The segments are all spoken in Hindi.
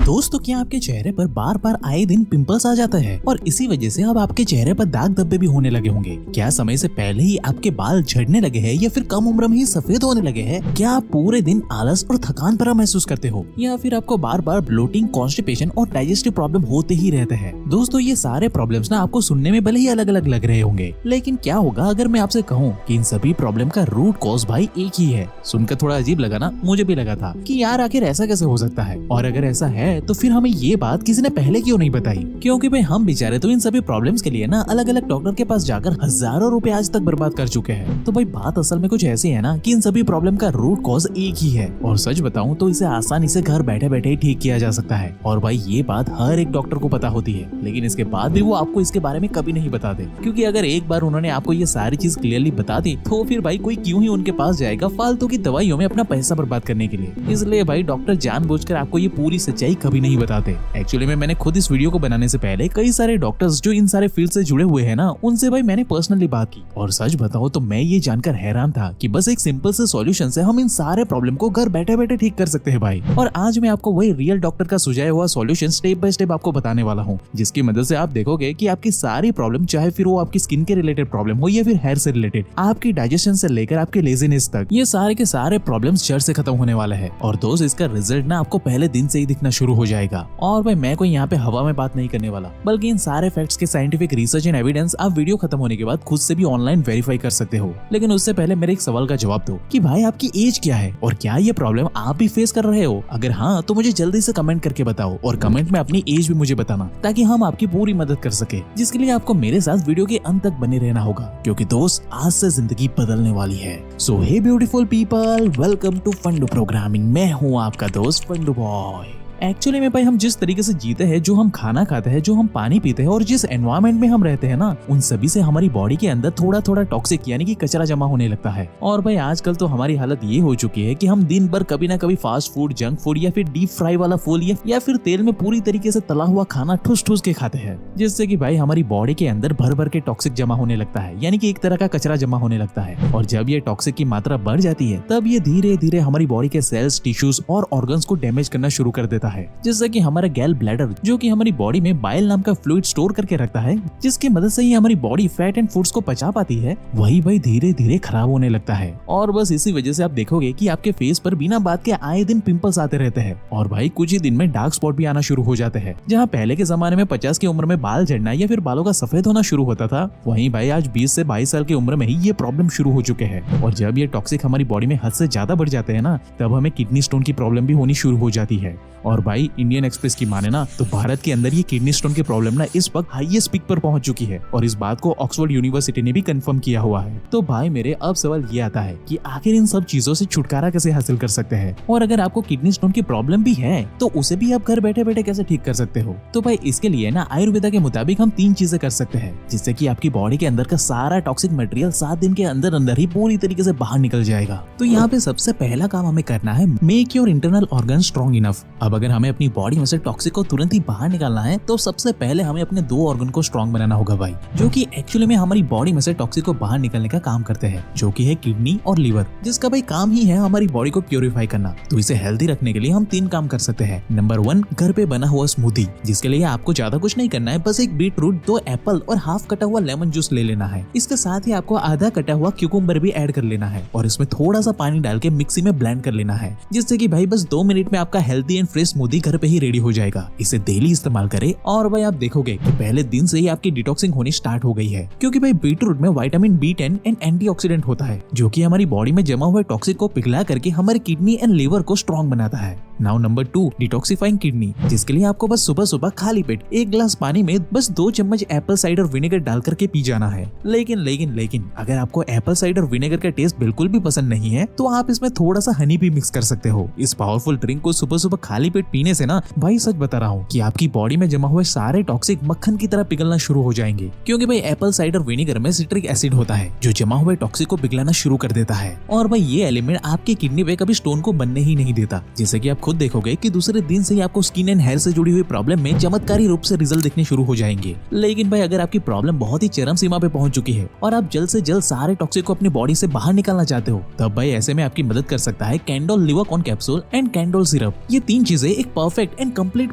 दोस्तों, क्या आपके चेहरे पर बार बार आए दिन पिंपल्स आ जाता है और इसी वजह से अब आपके चेहरे पर दाग धब्बे भी होने लगे होंगे? क्या समय से पहले ही आपके बाल झड़ने लगे हैं या फिर कम उम्र में ही सफेद होने लगे हैं? क्या आप पूरे दिन आलस और थकान भरा महसूस करते हो या फिर आपको बार बार ब्लोटिंग, कॉन्स्टिपेशन और डाइजेस्टिव प्रॉब्लम होते ही रहते हैं? दोस्तों, ये सारे प्रॉब्लम्स ना आपको सुनने में भले ही अलग अलग लग रहे होंगे, लेकिन क्या होगा अगर मैं आपसे कहूँ कि इन सभी प्रॉब्लम का रूट कॉज भाई एक ही है? सुनकर थोड़ा अजीब लगा ना? मुझे भी लगा था कि यार आखिर ऐसा कैसे हो सकता है, और अगर ऐसा है तो फिर हमें ये बात किसी ने पहले क्यों नहीं बताई? क्योंकि भाई हम बेचारे तो इन सभी प्रॉब्लम्स के लिए ना अलग अलग डॉक्टर के पास जाकर हजारों रुपए आज तक बर्बाद कर चुके हैं। तो भाई बात असल में कुछ ऐसी है ना कि इन सभी प्रॉब्लम का रूट कॉज एक ही है, और सच बताऊं तो इसे आसानी से घर बैठे बैठे ही ठीक किया जा सकता है। और भाई ये बात हर एक डॉक्टर को पता होती है, लेकिन इसके बाद भी वो आपको इसके बारे में कभी नहीं बताते, क्योंकि अगर एक बार उन्होंने आपको ये सारी चीज क्लियरली बता दी तो फिर भाई कोई क्यों ही उनके पास जाएगा फालतू की दवाइयों में अपना पैसा बर्बाद करने के लिए। इसलिए भाई डॉक्टर जानबूझकर आपको ये पूरी सच्चाई कभी नहीं बताते। एक्चुअली में मैंने खुद इस वीडियो को बनाने से पहले कई सारे डॉक्टर्स जो इन सारे फील्ड से जुड़े हुए हैं ना, उनसे भाई मैंने पर्सनली बात की, और सच बताओ तो मैं ये जानकर हैरान था कि बस एक सिंपल से सॉल्यूशन से हम इन सारे प्रॉब्लम को घर बैठे बैठे ठीक कर सकते हैं भाई। और आज मैं आपको वही रियल डॉक्टर का सुझाया हुआ सॉल्यूशन स्टेप बाय स्टेप आपको बताने वाला हूँ, जिसकी मदद से आप देखोगे कि आपकी सारी प्रॉब्लम, चाहे फिर वो आपकी स्किन के रिलेटेड प्रॉब्लम हो या फिर हेयर से रिलेटेड, आपकी डाइजेशन से लेकर आपके लेजीनेस तक, ये सारे के सारे प्रॉब्लम्स जड़ से खत्म होने वाले हैं। और दोस्त, इसका रिजल्ट ना आपको पहले दिन से ही दिखना शुरू हो जाएगा। और भाई मैं कोई यहाँ पे हवा में बात नहीं करने वाला, बल्कि इन सारे फैक्ट्स के साइंटिफिक रिसर्च एंड एविडेंस आप वीडियो खत्म होने के बाद खुद से भी ऑनलाइन वेरीफाई कर सकते हो। लेकिन उससे पहले मेरे एक सवाल का जवाब दो कि भाई आपकी एज क्या है और क्या ये प्रॉब्लम आप भी फेस कर रहे हो? अगर हाँ तो मुझे जल्दी से कमेंट करके बताओ, और कमेंट में अपनी एज भी मुझे बताना, ताकि हम आपकी पूरी मदद कर सके, जिसके लिए आपको मेरे साथ वीडियो के अंत तक बने रहना होगा, क्योंकि दोस्त आज से जिंदगी बदलने वाली है। So hey beautiful people, welcome to Fundoo programming. मैं हूँ आपका दोस्त फंडू बॉय। एक्चुअली में भाई हम जिस तरीके से जीते हैं, जो हम खाना खाते हैं, जो हम पानी पीते हैं और जिस एनवायरनमेंट में हम रहते हैं ना, उन सभी से हमारी बॉडी के अंदर थोड़ा थोड़ा टॉक्सिक यानी कि कचरा जमा होने लगता है। और भाई आजकल तो हमारी हालत ये हो चुकी है कि हम दिन भर कभी ना कभी फास्ट फूड, जंक फूड या फिर डीप फ्राई वाला फूड या फिर तेल में पूरी तरीके से तला हुआ खाना ठूस ठूस के खाते हैं, जिससे कि भाई हमारी बॉडी के अंदर भर भर के टॉक्सिक जमा होने लगता है, यानी कि एक तरह का कचरा जमा होने लगता है। और जब ये टॉक्सिक की मात्रा बढ़ जाती है, तब ये धीरे धीरे हमारी बॉडी के सेल्स, टिश्यूज और ऑर्गन्स को डैमेज करना शुरू कर देता है, जिससे कि हमारा गैल ब्लैडर, जो कि हमारी बॉडी में बाइल नाम का फ्लूइड स्टोर करके रखता है, जिसकी मदद से ही हमारी बॉडी फैट एंड फूड्स को पचा पाती है, वही भाई धीरे धीरे खराब होने लगता है। और बस इसी वजह से आप देखोगे कि आपके फेस पर बिना बात के आए दिन पिंपल्स आते रहते हैं, और भाई कुछ ही दिन में डार्क स्पॉट भी आना शुरू हो जाते हैं। जहाँ पहले के जमाने में 50 की उम्र में बाल झड़ना या फिर बालों का सफेद होना शुरू होता था, वहीं भाई आज 20 से 22 साल की उम्र में ही ये प्रॉब्लम शुरू हो चुके हैं। और जब ये टॉक्सिक हमारी बॉडी में हद से ज्यादा बढ़ जाते हैं ना, तब हमें किडनी स्टोन की प्रॉब्लम भी होनी शुरू हो जाती है। और भाई इंडियन एक्सप्रेस की माने ना तो भारत के अंदर ये किडनी स्टोन की प्रॉब्लम ना इस वक्त हाईएस्ट पीक पर पहुंच चुकी है, और इस बात को ऑक्सफोर्ड यूनिवर्सिटी ने भी कंफर्म किया हुआ है। तो भाई मेरे अब सवाल ये आता है कि आखिर इन सब चीजों से छुटकारा कैसे हासिल कर सकते हैं, और अगर आपको किडनी स्टोन की प्रॉब्लम भी है तो उसे भी आप घर बैठे बैठे कैसे ठीक कर सकते हो? तो भाई इसके लिए ना आयुर्वेदा के मुताबिक हम 3 चीजें कर सकते हैं, जिससे कि आपकी बॉडी के अंदर का सारा टॉक्सिक मटेरियल 7 दिन के अंदर अंदर ही पूरी तरीके से बाहर निकल जाएगा। तो यहाँ पे सबसे पहला काम हमें करना है, make your internal organ strong enough. अब अगर हमें अपनी बॉडी में से टॉक्सिक को तुरंत ही बाहर निकालना है, तो सबसे पहले हमें अपने 2 ऑर्गन को स्ट्रॉन्ग बनाना होगा भाई, जो कि एक्चुअली में हमारी बॉडी में से टॉक्सिक को बाहर निकालने का काम करते हैं, जो कि है किडनी और लीवर, जिसका भाई काम ही है हमारी बॉडी को प्यूरिफाई करना। तो इसे हेल्दी रखने के लिए हम 3 काम कर सकते हैं। नंबर 1, घर पे बना हुआ स्मूदी, जिसके लिए आपको ज्यादा कुछ नहीं करना है, बस एक बीट रूट, 2 एप्पल और हाफ कटा हुआ लेमन जूस ले लेना है। इसके साथ ही आपको आधा कटा हुआ क्यूकम्बर भी ऐड कर लेना है, और इसमें थोड़ा सा पानी डाल के मिक्सी में ब्लेंड कर लेना है, जिससे कि भाई बस 2 मिनट में आपका हेल्दी एंड फ्रेश स्मूदी घर पे ही रेडी हो जाएगा। इसे डेली इस्तेमाल करें, और भाई आप देखोगे कि पहले दिन से ही आपकी डिटॉक्सिंग होनी स्टार्ट हो गई है, क्योंकि भाई बीटरूट में विटामिन B10 एंड एंटीऑक्सीडेंट होता है, जो कि हमारी बॉडी में जमा हुए टॉक्सिक को पिघला करके हमारी किडनी एंड लीवर को स्ट्रॉन्ग बनाता है। नाउ नंबर 2, डिटॉक्सिफाइंग किडनी, जिसके लिए आपको बस सुबह सुबह खाली पेट 1 गिलास पानी में बस 2 चम्मच एप्पल साइडर विनेगर डाल करके पी जाना है। लेकिन अगर आपको एप्पल साइडर विनेगर का टेस्ट बिल्कुल भी पसंद नहीं है, तो आप इसमें थोड़ा सा हनी भी मिक्स कर सकते हो। इस पावरफुल ड्रिंक को सुबह सुबह खाली पेट पीने से ना भाई सच बता रहा हूँ कि आपकी बॉडी में जमा हुए सारे टॉक्सिक मक्खन की तरह पिघलना शुरू हो जाएंगे, क्योंकि भाई एप्पल साइडर विनेगर में सिट्रिक एसिड होता है, जो जमा हुए टॉक्सिक को पिघलाना शुरू कर देता है। और भाई ये एलिमेंट आपकी किडनी पे कभी स्टोन को बनने ही नहीं देता, जैसे कि आप खुद देखोगे कि दूसरे दिन से ही आपको स्किन एंड हेयर से जुड़ी हुई प्रॉब्लम में चमत्कारी रूप से रिजल्ट दिखने शुरू हो जाएंगे। लेकिन भाई अगर आपकी प्रॉब्लम बहुत ही चरम सीमा पे पहुंच चुकी है और आप जल्द से जल्द सारे टॉक्सिक को अपनी बॉडी से बाहर निकालना चाहते हो, तब भाई ऐसे में आपकी मदद कर सकता है Candol Livercon capsule and Candol syrup. ये 3 चीजें एक परफेक्ट एंड कंप्लीट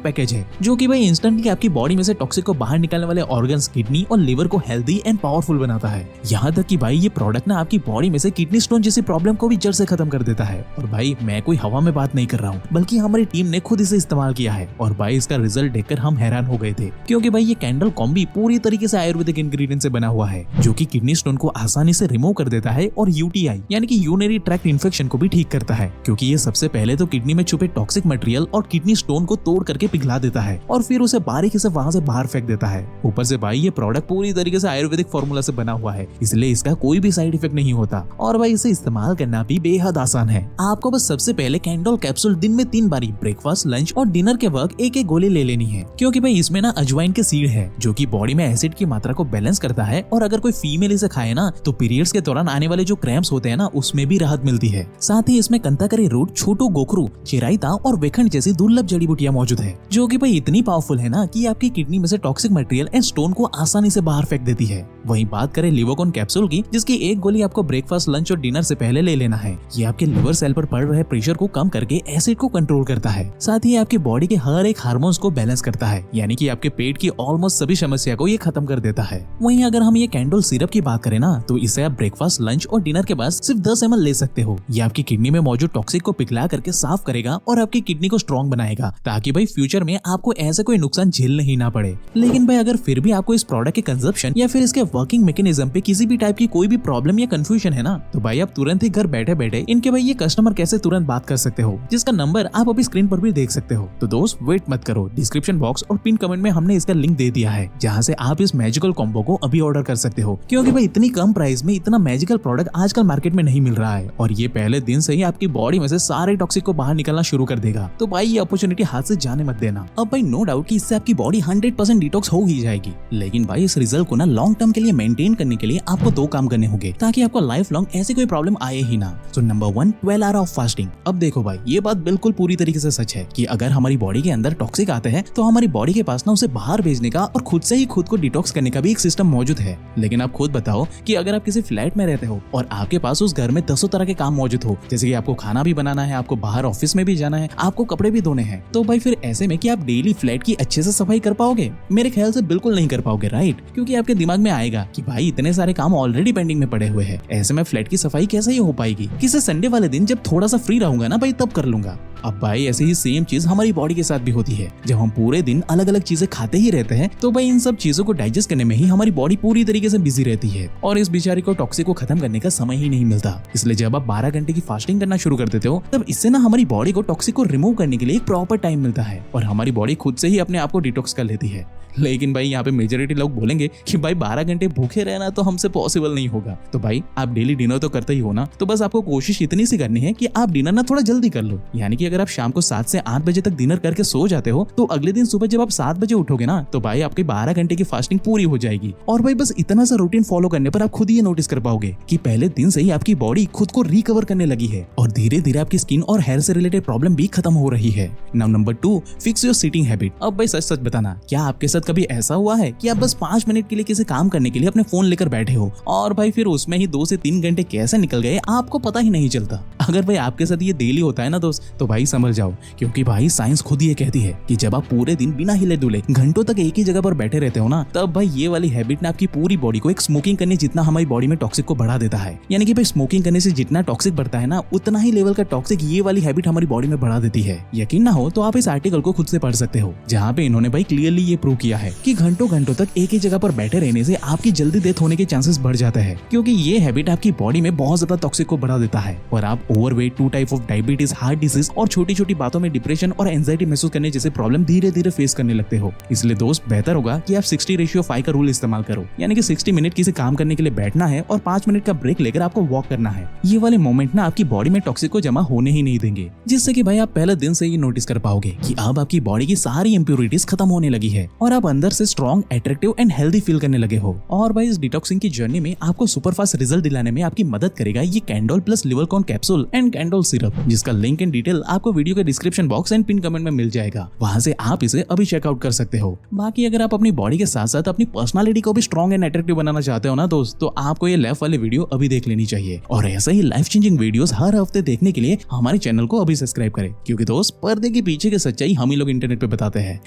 पैकेज है, जो कि भाई इंस्टेंटली आपकी बॉडी में से टॉक्सिक को बाहर निकालने वाले ऑर्गन्स, किडनी और लिवर को हेल्दी एंड पावरफुल बनाता है। यहाँ तक कि भाई ये प्रोडक्ट ना आपकी बॉडी में से किडनी स्टोन जैसी प्रॉब्लम को भी जड़ से खत्म कर देता है। और भाई मैं कोई हवा में बात नहीं कर रहा हूँ, बल्कि हमारी टीम ने खुद इसे इस्तेमाल किया है और भाई इसका रिजल्ट देखकर हम हैरान हो गए थे, क्योंकि भाई ये कैंडल कॉम्बी पूरी तरीके से आयुर्वेदिक इंग्रेडिएंट से बना हुआ है, जो कि किडनी स्टोन को आसानी से रिमूव कर देता है और यूटीआई यानी कि यूरिनरी ट्रैक्ट इन्फेक्शन को भी ठीक करता है, क्योंकि ये सबसे पहले तो किडनी में छुपे टॉक्सिक मटेरियल और किडनी स्टोन को तोड़ करके पिघला देता है और फिर उसे बारीकी से वहां से बाहर फेंक देता है। ऊपर से भाई ये प्रोडक्ट पूरी तरीके से आयुर्वेदिक फॉर्मूला से बना हुआ है, इसलिए इसका कोई भी साइड इफेक्ट नहीं होता और भाई इसे इस्तेमाल करना भी बेहद आसान है। आपको बस सबसे पहले कैंडल कैप्सूल दिन में 3 बारी ब्रेकफास्ट, लंच और डिनर के वक्त एक एक गोली ले लेनी है, क्योंकि भाई इसमें ना अजवाइन के सीड है, जो कि बॉडी में एसिड की मात्रा को बैलेंस करता है और अगर कोई फीमेल इसे खाए ना तो पीरियड्स के दौरान आने वाले जो क्रैम्प्स होते हैं ना उसमें भी राहत मिलती है। साथ ही इसमें कंताकरी रूट, छोटू गोखरू, चिराइता और वेखंड जैसी दुर्लभ जड़ी बूटियां मौजूद है, जो कि भाई इतनी पावरफुल है ना कि आपकी किडनी में से टॉक्सिक मटेरियल एंड स्टोन को आसानी से बाहर फेंक देती है। वहीं बात करें लिवोकॉन कैप्सूल की, जिसकी एक गोली आपको ब्रेकफास्ट, लंच और डिनर से पहले ले लेना है। ये आपके लिवर सेल पर पड़ रहे प्रेशर को कम करके एसिड को कंट्रोल करता है, साथ ही आपकी बॉडी के हर एक हार्मोन्स को बैलेंस करता है, यानी कि आपके पेट की ऑलमोस्ट सभी समस्या को ये खत्म कर देता है। वहीं अगर हम ये कैंडल सिरप की बात करें ना तो इसे आप ब्रेकफास्ट, लंच और डिनर के बाद सिर्फ 10 ml ले सकते हो। ये आपकी किडनी में मौजूद टॉक्सिक को पिघला करके साफ करेगा और आपकी किडनी को स्ट्रॉन्ग बनाएगा, ताकि भाई फ्यूचर में आपको ऐसे कोई नुकसान झेलने ही ना पड़े। लेकिन भाई अगर फिर भी आपको इस प्रोडक्ट के कंजप्शन या फिर इसके वर्किंग मैकेनिज्म पे किसी भी टाइप की कोई भी प्रॉब्लम या कंफ्यूजन है ना, तो भाई आप तुरंत ही घर बैठे बैठे इनके भाई ये कस्टमर केयर से तुरंत बात कर सकते हो, जिसका नंबर आप अभी स्क्रीन पर भी देख सकते हो। तो दोस्त वेट मत करो, डिस्क्रिप्शन बॉक्स और पिन कमेंट में हमने इसका लिंक दे दिया है, जहाँ से आप इस मैजिकल कॉम्बो को अभी ऑर्डर कर सकते हो, क्योंकि भाई इतनी कम प्राइस में इतना मैजिकल प्रोडक्ट आजकल मार्केट में नहीं मिल रहा है और ये पहले दिन से ही आपकी बॉडी में से सारे टॉक्सिक को बाहर निकलना शुरू कर देगा। तो भाई ये अपॉर्चुनिटी हाथ से जाने मत देना। अब भाई नो डाउट कि इससे आपकी बॉडी 100% डिटॉक्स हो ही जाएगी, लेकिन भाई इस रिजल्ट को ना लॉन्ग टर्म के लिए मेंटेन करने के लिए आपको 2 काम करने होंगे, ताकि आपको लाइफ लॉन्ग ऐसी कोई प्रॉब्लम आए ही ना। तो नंबर 1, 12 आवर ऑफ फास्टिंग। अब देखो भाई ये बात बिल्कुल पूरी तरीके से सच है कि अगर हमारी बॉडी के अंदर टॉक्सिक आते हैं तो हमारी बॉडी के पास ना उसे बाहर भेजने का और खुद से ही खुद को डिटॉक्स करने का भी एक सिस्टम मौजूद है। लेकिन आप खुद बताओ कि अगर आप किसी फ्लैट में रहते हो और आपके पास उस घर में 10 तरह के काम मौजूद हो, जैसे कि आपको खाना भी बनाना है, आपको बाहर ऑफिस में भी जाना है, आपको कपड़े भी धोने हैं, तो भाई फिर ऐसे में कि आप डेली फ्लैट की अच्छे से सफाई कर पाओगे? मेरे ख्याल से बिल्कुल नहीं कर पाओगे, राइट? क्योंकि आपके दिमाग में आएगा कि भाई इतने सारे काम ऑलरेडी पेंडिंग में पड़े हुए हैं, ऐसे में फ्लैट की सफाई कैसे ही हो पाएगी? किसी संडे वाले दिन जब थोड़ा सा फ्री रहूंगा ना भाई तब कर लूंगा। अब भाई ऐसे ही सेम चीज हमारी बॉडी के साथ भी होती है। जब हम पूरे दिन अलग अलग चीजें खाते ही रहते हैं तो भाई इन सब चीजों को डाइजेस्ट करने में ही हमारी बॉडी पूरी तरीके से बिजी रहती है और इस बेचारी को टॉक्सिक को खत्म करने का समय ही नहीं मिलता। इसलिए जब आप 12 घंटे की फास्टिंग करना शुरू कर देते हो तब इससे ना हमारी बॉडी को टॉक्सिक को रिमूव करने के लिए एक प्रॉपर टाइम मिलता है और हमारी बॉडी खुद से ही अपने आप को डिटॉक्स कर लेती है। लेकिन भाई यहाँ पे मेजॉरिटी लोग बोलेंगे कि भाई 12 घंटे भूखे रहना तो हमसे पॉसिबल नहीं होगा। तो भाई आप डेली डिनर तो करते ही हो ना, तो बस आपको कोशिश इतनी सी करनी है कि आप डिनर ना थोड़ा जल्दी कर लो। यानी कि अगर आप शाम को 7 से 8 बजे तक डिनर करके सो जाते हो तो अगले दिन सुबह जब आप 7 बजे उठोगे ना तो भाई आपकी 12 घंटे की फास्टिंग पूरी हो जाएगी। और भाई बस इतना सा रूटीन फॉलो करने पर आप खुद ही ये नोटिस कर पाओगे कि पहले दिन से ही आपकी बॉडी खुद को रिकवर करने लगी है और धीरे धीरे आपकी स्किन और हेयर से रिलेटेड प्रॉब्लम भी खत्म हो रही है। Now number 2, fix your seating habit. अब भाई सच सच बताना, क्या आपके साथ कभी ऐसा हुआ है कि आप बस 5 मिनट के लिए किसी काम करने के लिए अपने फोन लेकर बैठे हो और भाई फिर उसमें ही 2 से 3 घंटे कैसे निकल गए आपको पता ही नहीं चलता? अगर भाई आपके साथ ये डेली होता है ना दोस्त, तो भाई समझ जाओ, क्योंकि भाई साइंस खुद ये कहती है कि जब आप पूरे दिन बिना हिले डुले घंटों तक एक ही जगह पर बैठे रहते हो ना, तब भाई ये वाली हैबिट ना आपकी पूरी बॉडी को एक स्मोकिंग करने जितना हमारी बॉडी में टॉक्सिक को बढ़ा देता है। यानी कि भाई स्मोकिंग करने से जितना टॉक्सिक बढ़ता है ना, उतना ही लेवल का टॉक्सिक ये वाली हैबिट हमारी बॉडी में बढ़ा देती है। यकीन ना हो तो आप इस आर्टिकल को खुद से पढ़ सकते हो, जहाँ पे इन्होंने भाई क्लियरली ये प्रूव किया है कि घंटों घंटों तक एक ही जगह पर बैठे रहने से आपकी जल्दी डेथ होने के चांसेस बढ़ जाते हैं, क्योंकि ये हैबिट आपकी बॉडी में बहुत ज्यादा टॉक्सिक को बढ़ा देता है और आप overweight, 2 type of diabetes, heart disease और छोटी छोटी बातों में डिप्रेशन और एंजाइटी महसूस करने जैसे प्रॉब्लम धीरे धीरे फेस करने लगते हो। इसलिए दोस्त बेहतर होगा कि आप 60:5 का रूल इस्तेमाल करो, यानी कि 60 मिनट किसी काम करने के लिए बैठना है और 5 मिनट का ब्रेक लेकर आपको वॉक करना है। ये वाले मोमेंट ना आपकी बॉडी में टॉक्सिक को जमा होने ही नहीं देंगे, जिससे कि भाई आप पहले दिन से ही नोटिस कर पाओगे कि अब आपकी बॉडी की सारी इंप्योरिटीज खत्म होने लगी है और आप अंदर से strong, attractive and healthy feel करने लगे हो। और भाई इस डिटॉक्सिंग की जर्नी में आपको सुपरफास्ट रिजल्ट दिलाने में आपकी मदद करेगा ये Candol plus Livercon capsule and Candol syrup, जिसका लिंक एंड डिटेल आपको वीडियो के description box and pin comment में मिल जाएगा। वहां से आप इसे अभी चेकआउट कर सकते हो। बाकी अगर आप अपनी बॉडी के साथ साथ अपनी पर्सनालिटी को भी स्ट्रॉन्ग एंड अट्रैक्टिव बनाना चाहते हो ना दोस्त, तो आपको ये लेफ्ट वाले वीडियो अभी देख लेनी चाहिए। और ऐसे ही लाइफ चेंजिंग वीडियोस हर हफ्ते देखने के लिए हमारे चैनल को अभी सब्सक्राइब करें, क्योंकि दोस्त पर्दे के पीछे की सच्चाई हम ही लोग इंटरनेट पे बताते हैं।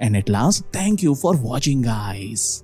And at last, thank you for watching guys.